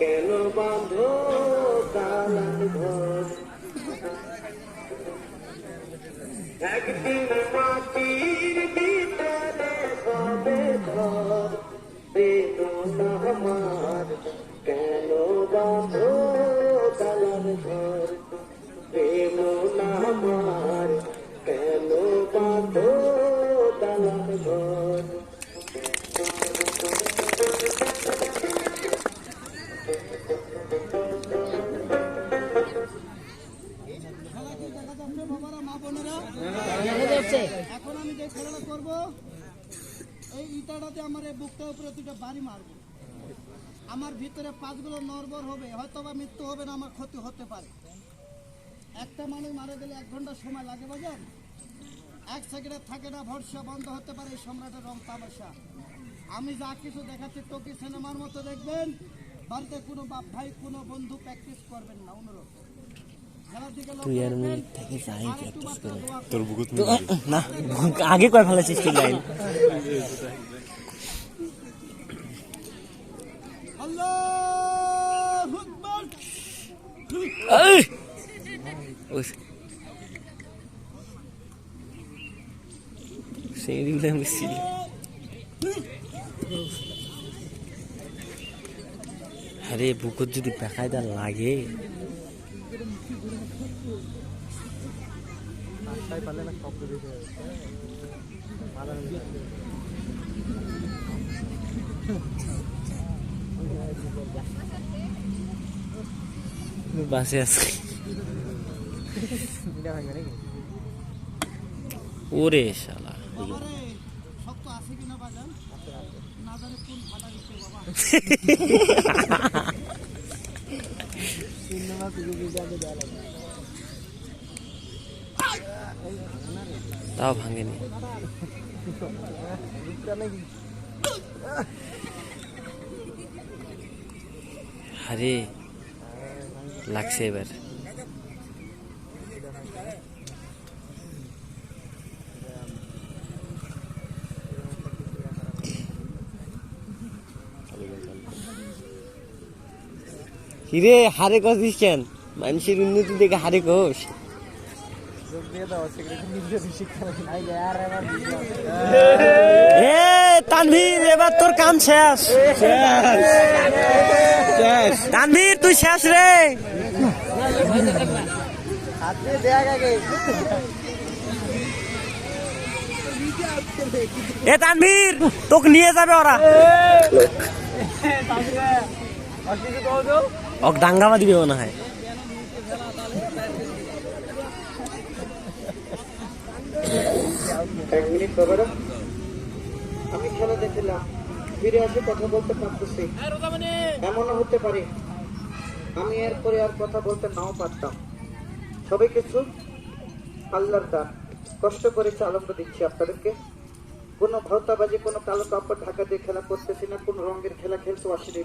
কেন বাঁধো দালান ঘর, একদিন মাটির ভিতরে হবে ঘর, বেদনা আমার কেন বাঁধো দালান ঘর, বেদনা আমার কেন বাঁধো দালান ঘর। এখন আমি যে খেলাটা করবো, এই ইটাটাতে আমার এই বুকটার উপরে দুটো বাড়ি মারবো। আমার ভিতরে পাঁচগুলো নড়বড় হবে, হয়তো বা মৃত্যু হবে না, আমার ক্ষতি হতে পারে। একটা মানুষ মারা গেলে 1 ঘন্টা সময় লাগে বাজান, 1 সেকেন্ডে থাকে না, ভরসা বন্ধ হতে পারে। এই সম্রাটের রং তামাশা। আমি যা কিছু দেখাচ্ছি টকি সিনেমার মতো দেখবেন। বাড়িতে কোনো বাপ ভাই কোনো বন্ধু প্র্যাকটিস করবেন না, অনুরোধ। আগে কয় ফেলেছিস তুই লাইন? আরে বুকুর যদি বেকায়দা লাগে বাসে আছে। ওরে শালা তাও ভাঙেনি। আরে লাগছে এবার। কিরে হারে কছিস কেন? মানুষের উন্নতি দেখে হারে কস। তানভীর এবার তোর কাম শেষ। তানভীর তুই শেষ রে। এ তানভীর তোকে নিয়ে যাবে ওরা। ওক দাঙ্গামা দিবে মনে হয়। আমি খেলা দেখলাম, ফিরে আসে কথা বলতে পারতেছি। এমনও হতে পারে আমি এরপরে আর কথা বলতে নাও পারতাম। সবাই কিছু আল্লাহর দান। কষ্ট করে আনন্দ দিচ্ছি আপনাদেরকে। কোনো ভাওতাবাজি, কোনো কালো কাপড় ঢাকা দিয়ে খেলা করতেছি না, কোনো রঙের খেলা খেলতে আসেনি।